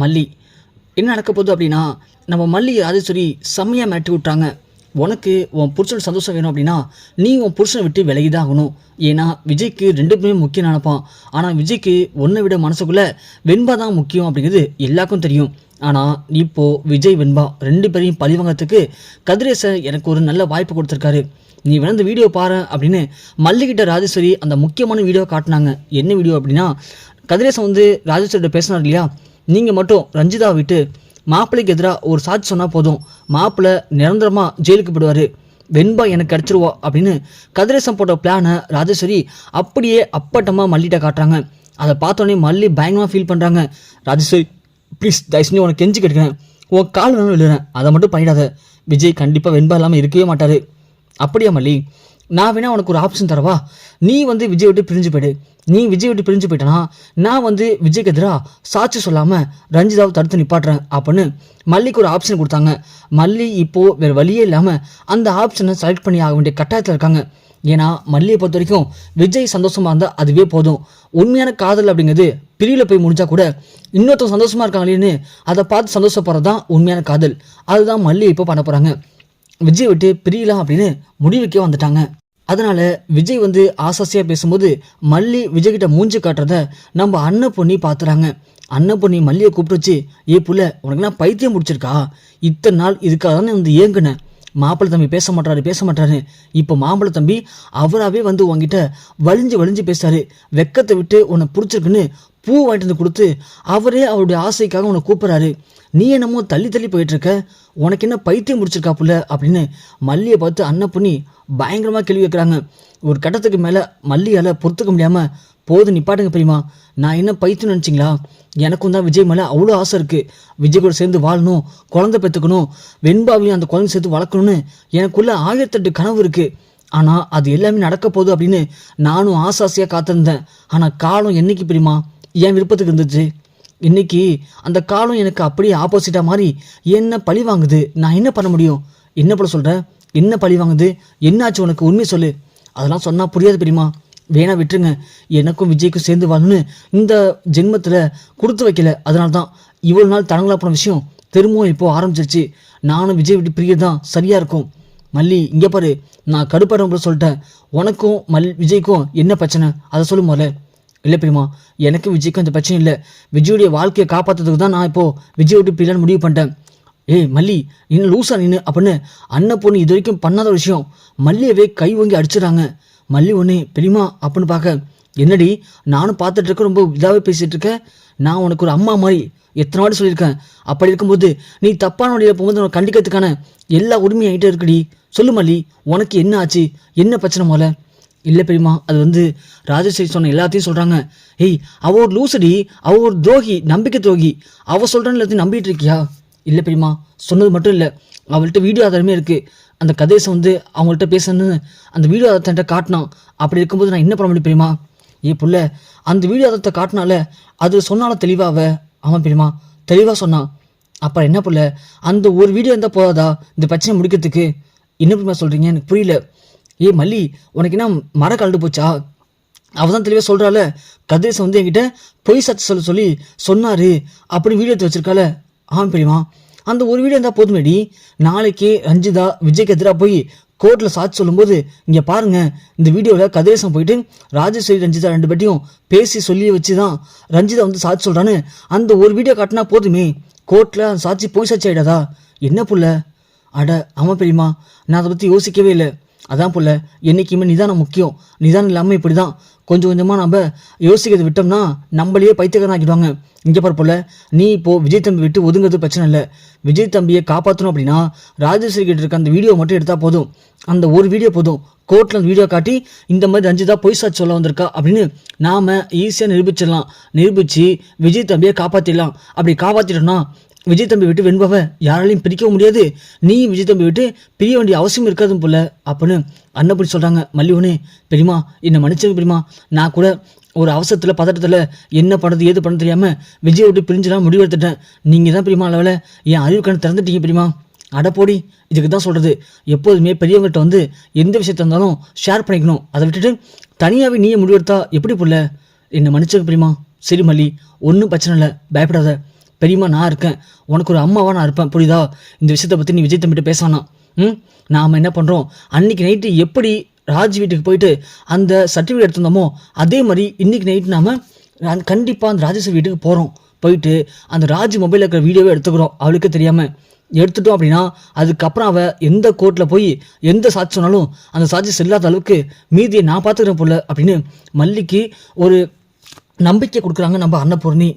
மல்லி. என்ன நடக்க போகுது அப்படின்னா, நம்ம மல்லி ராஜேஸ்வரி செம்மையாக மிரட்டி விட்றாங்க. உனக்கு உன் புருஷன் சந்தோஷம் வேணும் அப்படின்னா நீ உன் புருஷனை விட்டு விலகி தான் ஆகணும். ஏன்னா விஜய்க்கு 2 பேருமே முக்கியம் நினைப்பான். ஆனால் விஜய்க்கு ஒன்றை விட மனசுக்குள்ளே வெண்பா தான் முக்கியம் அப்படிங்கிறது எல்லாருக்கும் தெரியும். ஆனால் இப்போது விஜய் வெண்பா 2 பேரையும் பழிவாங்கிறதுக்கு கதிரேசன் எனக்கு ஒரு நல்ல வாய்ப்பு கொடுத்துருக்காரு. நீ வேணா இந்த வீடியோ பாரு அப்படின்னு மல்லிகிட்ட ராஜேஸ்வரி அந்த முக்கியமான வீடியோ காட்டினாங்க. என்ன வீடியோ அப்படின்னா, கதிரேசன் வந்து ராஜேஸ்வரிட்ட பேசினார் இல்லையா, நீங்கள் மட்டும் ரஞ்சிதா விட்டு மாப்பிள்ளைக்கு எதிராக ஒரு சாட்சி சொன்னால் போதும், மாப்பிள்ளை நிரந்தரமாக ஜெயிலுக்கு போயிடுவார், வெண்பா எனக்கு கிடச்சிருவா அப்படின்னு கதிரேசன் போட்ட பிளானை ராஜேஸ்வரி அப்படியே அப்பட்டமாக மல்லிகிட்ட காட்டுறாங்க. அதை பார்த்தோன்னே மல்லி பயங்கரமாக ஃபீல் பண்ணுறாங்க. ராஜேஸ்வரி ப்ளீஸ் தயவுசெஞ்சு உனக்கு கெஞ்சி கேட்குறேன், உன் கால் வேணும் எழுதுறேன், அதை மட்டும் பண்ணிடாத. விஜய் கண்டிப்பாக வெண்பா இல்லாமல் இருக்கவே மாட்டார். அப்படியா மல்லி, நான் வேணா உனக்கு ஒரு ஆப்ஷன் தரவா? நீ வந்து விஜய் விட்டு பிரிஞ்சு போயிடு. நீ விஜய் விட்டு பிரிஞ்சு போயிட்டனா நான் வந்து விஜய்க்கு எதிராக சாட்சி சொல்லாமல் ரஞ்சிதாவை தடுத்து நிப்பாட்டுறேன் அப்படின்னு மல்லிக்கு ஒரு ஆப்ஷன் கொடுத்தாங்க. மல்லி இப்போது வேறு வழியே இல்லாமல் அந்த ஆப்ஷனை செலக்ட் பண்ணி ஆக வேண்டிய கட்டாயத்தில் இருக்காங்க. ஏன்னா மல்லியை பொறுத்த வரைக்கும் விஜய் சந்தோஷமாக இருந்தால் அதுவே போதும். உண்மையான காதல் அப்படிங்கிறது பிரிவில் போய் முடிஞ்சா கூட இன்னொருத்தவங்க சந்தோஷமாக இருக்காங்களேன்னு அதை பார்த்து சந்தோஷப்படுறது தான் உண்மையான காதல். அதுதான் மல்லி இப்போ பண்ண போகிறாங்க. விஜய் விட்டு பிரியலாம் அப்படின்னு முடிவுக்கே வந்துட்டாங்க. அதனால் விஜய் வந்து ஆசாசியாக பேசும்போது மல்லி விஜய்கிட்ட மூஞ்சி காட்டுறத நம்ம அன்னப்பொண்ணி பார்த்துறாங்க. அன்னப்பொண்ணி மல்லியை கூப்பிட்டு வச்சு, ஏ புள்ள உனக்குலாம் பைத்தியம் முடிச்சிருக்கா, இத்தனை நாள் இதுக்காக தானே வந்து ஏங்குனேன், மாப்பிள்ளை தம்பி பேச மாட்டாரு. இப்போ மாப்பிள்ளை தம்பி அவராகவே வந்து உங்ககிட்ட வலிஞ்சு பேசுறாரு. வெக்கத்தை விட்டு உன்னை பிடிச்சிருக்குன்னு பூ வாங்கிட்டு வந்து கொடுத்து அவரே அவருடைய ஆசைக்காக உன்னை கூப்பிட்றாரு. நீ என்னமோ தள்ளி போயிட்டுருக்க, உனக்கு என்ன பைத்தியம் முடிச்சிருக்கா புள்ள அப்படின்னு மல்லியை பார்த்து அன்னப்பொண்ணி பயங்கரமாக கேள்வி வைக்கிறாங்க. ஒரு கட்டத்துக்கு மேலே மல்லியால் பொறுத்துக்க முடியாமல், போது நிப்பாட்டுங்க பெரியமா, நான் என்ன பைத்தியம் நினச்சிங்களா, எனக்கும் தான் விஜய் மேலே அவ்வளோ ஆசை இருக்குது, விஜய் கூட சேர்ந்து வாழணும், குழந்தை பெற்றுக்கணும், வெண்பாவையும் அந்த குழந்தை சேர்த்து வளர்க்கணும்னு எனக்குள்ளே 1008 கனவு இருக்குது. ஆனால் அது எல்லாமே நடக்க போகுது அப்படின்னு நானும் ஆசாசியாக காத்திருந்தேன். ஆனால் காலம் என்னைக்கு பெரியமா என் விருப்பத்துக்கு இருந்துச்சு, இன்னைக்கு அந்த காலம் எனக்கு அப்படியே ஆப்போசிட்டாக மாதிரி என்ன பழி வாங்குது. நான் என்ன பண்ண முடியும்? என்ன போல சொல்கிறேன், என்ன பழி வாங்குது, என்னாச்சு உனக்கு, உண்மை சொல்லு. அதெல்லாம் சொன்னால் புரியாது பெரியமா, வேணா விட்டுருங்க. எனக்கும் விஜய்க்கும் சேர்ந்து வாழணும்னு இந்த ஜென்மத்தில் கொடுத்து வைக்கல, அதனால தான் இவ்வளோ நாள் தடங்களா போன விஷயம் திரும்பவும் இப்போது ஆரம்பிச்சிருச்சு. நானும் விஜய் விட்டு பிரிய தான் சரியாக இருக்கும். மல்லி இங்கே பாரு, நான் கடுப்பாடுற சொல்லிட்டேன், உனக்கும் விஜய்க்கும் என்ன பிரச்சனை அதை சொல்லும் போல. இல்லை பெரியமா, எனக்கு விஜய்க்கும் அந்த பிரச்சனை இல்லை, விஜயுடைய வாழ்க்கையை காப்பாற்றுறதுக்கு தான் நான் இப்போது விஜய் விட்டு பிரியலான்னு முடிவு பண்ணிட்டேன். ஏய் மல்லி, இன்னும் லூஸா நின்று அப்படின்னு அன்னப்பொண்ணு இது வரைக்கும் பண்ணாத ஒரு விஷயம் மல்லியவே கை வாங்கி அடிச்சிடறாங்க. மல்லி ஒன்று பெரியமா அப்படின்னு பார்க்க, என்னடி நானும் பார்த்துட்டு இருக்க, ரொம்ப இதாகவே பேசிகிட்டு இருக்கேன், நான் உனக்கு ஒரு அம்மா மாதிரி எத்தனை வாட்டி சொல்லியிருக்கேன். அப்படி இருக்கும்போது நீ தப்பான வழியில் போகும்போது உனக்கு கண்டிக்கிறதுக்கான எல்லா உரிமையும் ஆகிட்டே இருக்குடி. சொல்லு மல்லி, உனக்கு என்ன ஆச்சு, என்ன பிரச்சனை போல? இல்லை பெரியமா, அது வந்து ராஜேஸ்வரி சொன்ன எல்லாத்தையும் சொல்கிறாங்க. ஏய் அவள் ஒரு லூசடி, அவள் ஒரு துரோகி, நம்பிக்கை துரோகி, அவள் சொல்கிறான்னு எல்லாத்தையும் நம்பிட்டு இருக்கியா? இல்லை பெரியமா, சொன்னது மட்டும் இல்லை, அவள்கிட்ட வீடியோ ஆதாரமே இருக்குது. அந்த கதேசம் வந்து அவங்கள்ட்ட பேசணுன்னு அந்த வீடியோ ஆதாரத்தை காட்டினான். அப்படி இருக்கும்போது நான் என்ன பண்ண முடியும் பெரியமா? ஏ புள்ள, அந்த வீடியோ ஆதாரத்தை காட்டினால அது சொன்னாலும் தெளிவாக அவன் பெரியமா தெளிவாக சொன்னான். அப்புறம் என்ன புள்ள, அந்த ஒரு வீடியோ இருந்தால் போதாதா இந்த பிரச்சனை முடிக்கிறதுக்கு? என்ன பெரியமா சொல்கிறீங்க, எனக்கு புரியல. ஏ மல்லி, உனக்கு என்ன மர கலந்து போச்சா? அவள் தான் தெளிவாக சொல்கிறாள், கதேசம் வந்து என்கிட்ட பொய் சாட்சி சொல்லி சொன்னார் அப்படி வீடியோ எடுத்து வச்சிருக்காள். ஆமாம் பெரியமா, அந்த ஒரு வீடியோ இருந்தால் போதுமேடி. நாளைக்கு ரஞ்சிதா விஜய்க்கு எதிராக போய் கோர்ட்டில் சாட்சி சொல்லும்போது, இங்கே பாருங்கள், இந்த வீடியோவில் கதிரேசன் போயிட்டு ராஜேஸ்வரி ரஞ்சிதா 2 பேட்டையும் பேசி சொல்லி வச்சு தான் ரஞ்சிதா வந்து சாட்சி சொல்கிறான்னு அந்த ஒரு வீடியோ காட்டினா போதுமே, கோர்ட்டில் அந்த சாட்சி போய் சாட்சி ஆகிடாதா? என்ன புள்ள? அட ஆமாம் பெரியமா, நான் அதை பற்றி யோசிக்கவே இல்லை. அதான் புள்ள, என்றைக்குமே நிதானம் முக்கியம். நிதானம் இல்லாமல் இப்படி தான் கொஞ்சம் கொஞ்சமாக நம்ம யோசிக்கிறது விட்டோம்னா நம்மளையே பைத்தியக்காரன் ஆக்கிடுவாங்க. இங்கே பாரு புள்ள, நீ இப்போது விஜய் தம்பி விட்டு ஒதுங்கிறது பிரச்சனை இல்லை. விஜய் தம்பியை காப்பாற்றணும் அப்படின்னா ராஜேஸ்வரி கிட்ட இருக்க அந்த வீடியோ மட்டும் எடுத்தால் போதும், அந்த ஒரு வீடியோ போதும். கோர்ட்டில் அந்த வீடியோ காட்டி இந்த மாதிரி ரஞ்சிதா பொய் சாட்சி சொல்ல வந்திருக்கா அப்படின்னு நாம் ஈஸியாக நிரூபித்து விஜய் தம்பியை காப்பாற்றிடலாம். அப்படி காப்பாற்றிட்டோம்னா விஜய் தம்பி விட்டு வெண்பாவை யாராலையும் பிரிக்கவும் முடியாது, நீ விஜய் தம்பி விட்டு பிரிய வேண்டிய அவசியம் இருக்காதும் போல அப்படின்னு அன்னப்படி சொல்கிறாங்க. மல்லி ஒன்று, பெரியமா என்னை மன்னிச்சது பெரியமா, நான் கூட ஒரு அவசரத்தில் பதட்டத்தில் என்ன பண்ணுறது ஏது பண்ண தெரியாமல் விஜய் விட்டு பிரிஞ்சுலாம் முடிவெடுத்துட்டேன். நீங்கள் தான் பெரியமா அளவில் என் அறிவு கண்ணு திறந்துட்டீங்க பெரியமா. அடப்போடி, இதுக்கு தான் சொல்கிறது, எப்போதுமே பெரியவங்ககிட்ட வந்து எந்த விஷயத்த இருந்தாலும் ஷேர் பண்ணிக்கணும். அதை விட்டுட்டு தனியாகவே நீயே முடிவெடுத்தா எப்படி புள்ள? என்னை மன்னிச்சது பெரியமா. சரி மல்லி, ஒன்றும் பிரச்சனை இல்லை, பயப்படாத. பெரியம்மா நான் இருக்கேன், உனக்கு ஒரு அம்மாவாக நான் இருப்பேன், புரியுதா? இந்த விஷயத்தை பற்றி நீ விஜய் தம்பிகிட்ட பேசானா. நாம் என்ன பண்ணுறோம், அன்றைக்கி நைட்டு எப்படி ராஜ் வீட்டுக்கு போயிட்டு அந்த சர்டிஃபிகேட் எடுத்திருந்தோமோ அதே மாதிரி இன்றைக்கி நைட்டு நாம் கண்டிப்பாக அந்த ராஜேஸ்வரி வீட்டுக்கு போகிறோம். போயிட்டு அந்த ராஜ் மொபைலில் இருக்கிற வீடியோவே எடுத்துக்கிறோம், அவளுக்கு தெரியாமல் எடுத்துட்டோம். அப்படின்னா அதுக்கப்புறம் அவள் எந்த கோர்ட்டில் போய் எந்த சாட்சி சொன்னாலும் அந்த சாட்சி செல்லாத அளவுக்கு மீதியை நான் பார்த்துக்கிறேன் போல அப்படின்னு மல்லிக்கு ஒரு நம்பிக்கை கொடுக்குறாங்க நம்ம அன்னபூர்ணி.